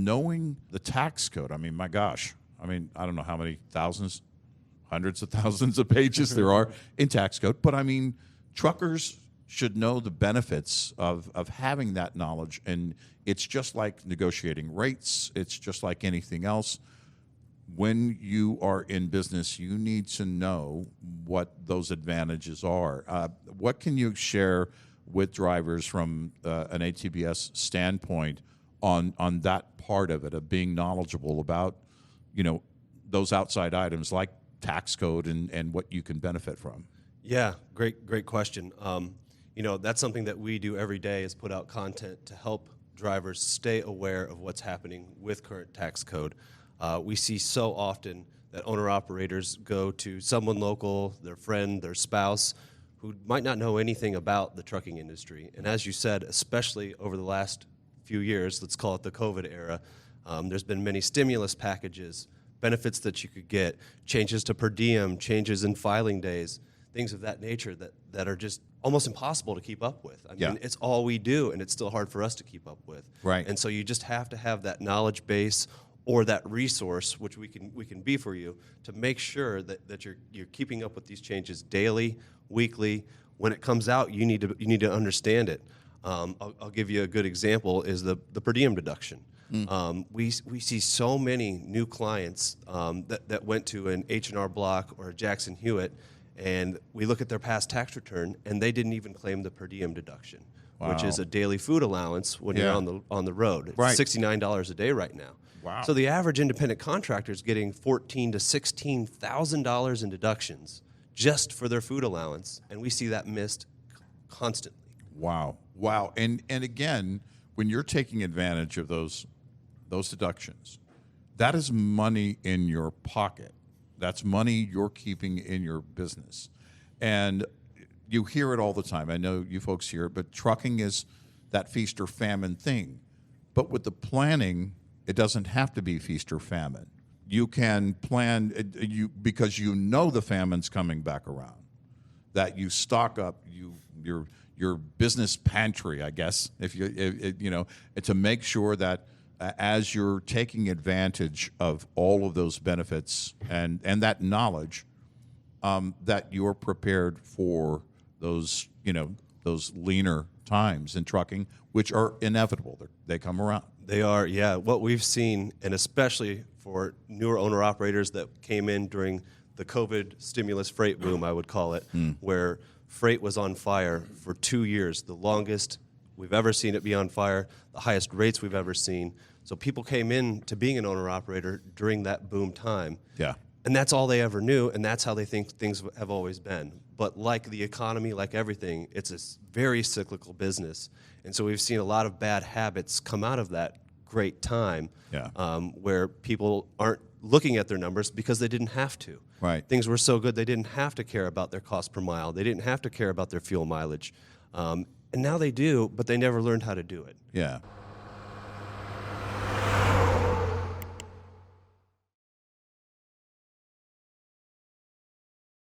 knowing the tax code. I mean, my gosh. I mean, I don't know how many thousands, hundreds of thousands of pages there are in tax code. But I mean, truckers should know the benefits of having that knowledge. And it's just like negotiating rates. It's just like anything else. When you are in business, you need to know what those advantages are. What can you share with drivers from an ATBS standpoint on that part of it, of being knowledgeable about, those outside items like tax code and what you can benefit from? Yeah, great question. That's something that we do every day, is put out content to help drivers stay aware of what's happening with current tax code. We see so often that owner-operators go to someone local, their friend, their spouse, who might not know anything about the trucking industry. And as you said, especially over the last few years, let's call it the COVID era, there's been many stimulus packages, benefits that you could get, changes to per diem, changes in filing days, things of that nature that are just almost impossible to keep up with. I mean, it's all we do, and it's still hard for us to keep up with. Right. And so you just have to have that knowledge base or that resource, which we can be for you, to make sure that you're keeping up with these changes daily, weekly. When it comes out, you need to understand it. I'll give you a good example, is the per diem deduction. We see so many new clients that went to an H&R Block or a Jackson Hewitt, and we look at their past tax return, and they didn't even claim the per diem deduction, which is a daily food allowance when you're on the road. It's $69 a day right now. Wow. So the average independent contractor is getting $14,000 to $16,000 in deductions just for their food allowance, and we see that missed constantly. Wow. And again, when you're taking advantage of those deductions, that is money in your pocket. That's money you're keeping in your business. And you hear it all the time. I know you folks hear it, but trucking is that feast or famine thing. But with the planning, it doesn't have to be feast or famine. You can plan because you know the famine's coming back around, that you stock up your business pantry, I guess, to make sure that as you're taking advantage of all of those benefits and that knowledge, that you're prepared for those leaner times in trucking, which are inevitable. They come around. They are, yeah. What we've seen, and especially for newer owner-operators that came in during the COVID stimulus freight boom, I would call it, where freight was on fire for 2 years, the longest we've ever seen it be on fire, the highest rates we've ever seen. So people came in to being an owner-operator during that boom time. Yeah. And that's all they ever knew, and that's how they think things have always been. But like the economy, like everything, it's a very cyclical business. And so we've seen a lot of bad habits come out of that great time, where people aren't looking at their numbers because they didn't have to. Right. Things were so good they didn't have to care about their cost per mile. They didn't have to care about their fuel mileage. And now they do, but they never learned how to do it. Yeah.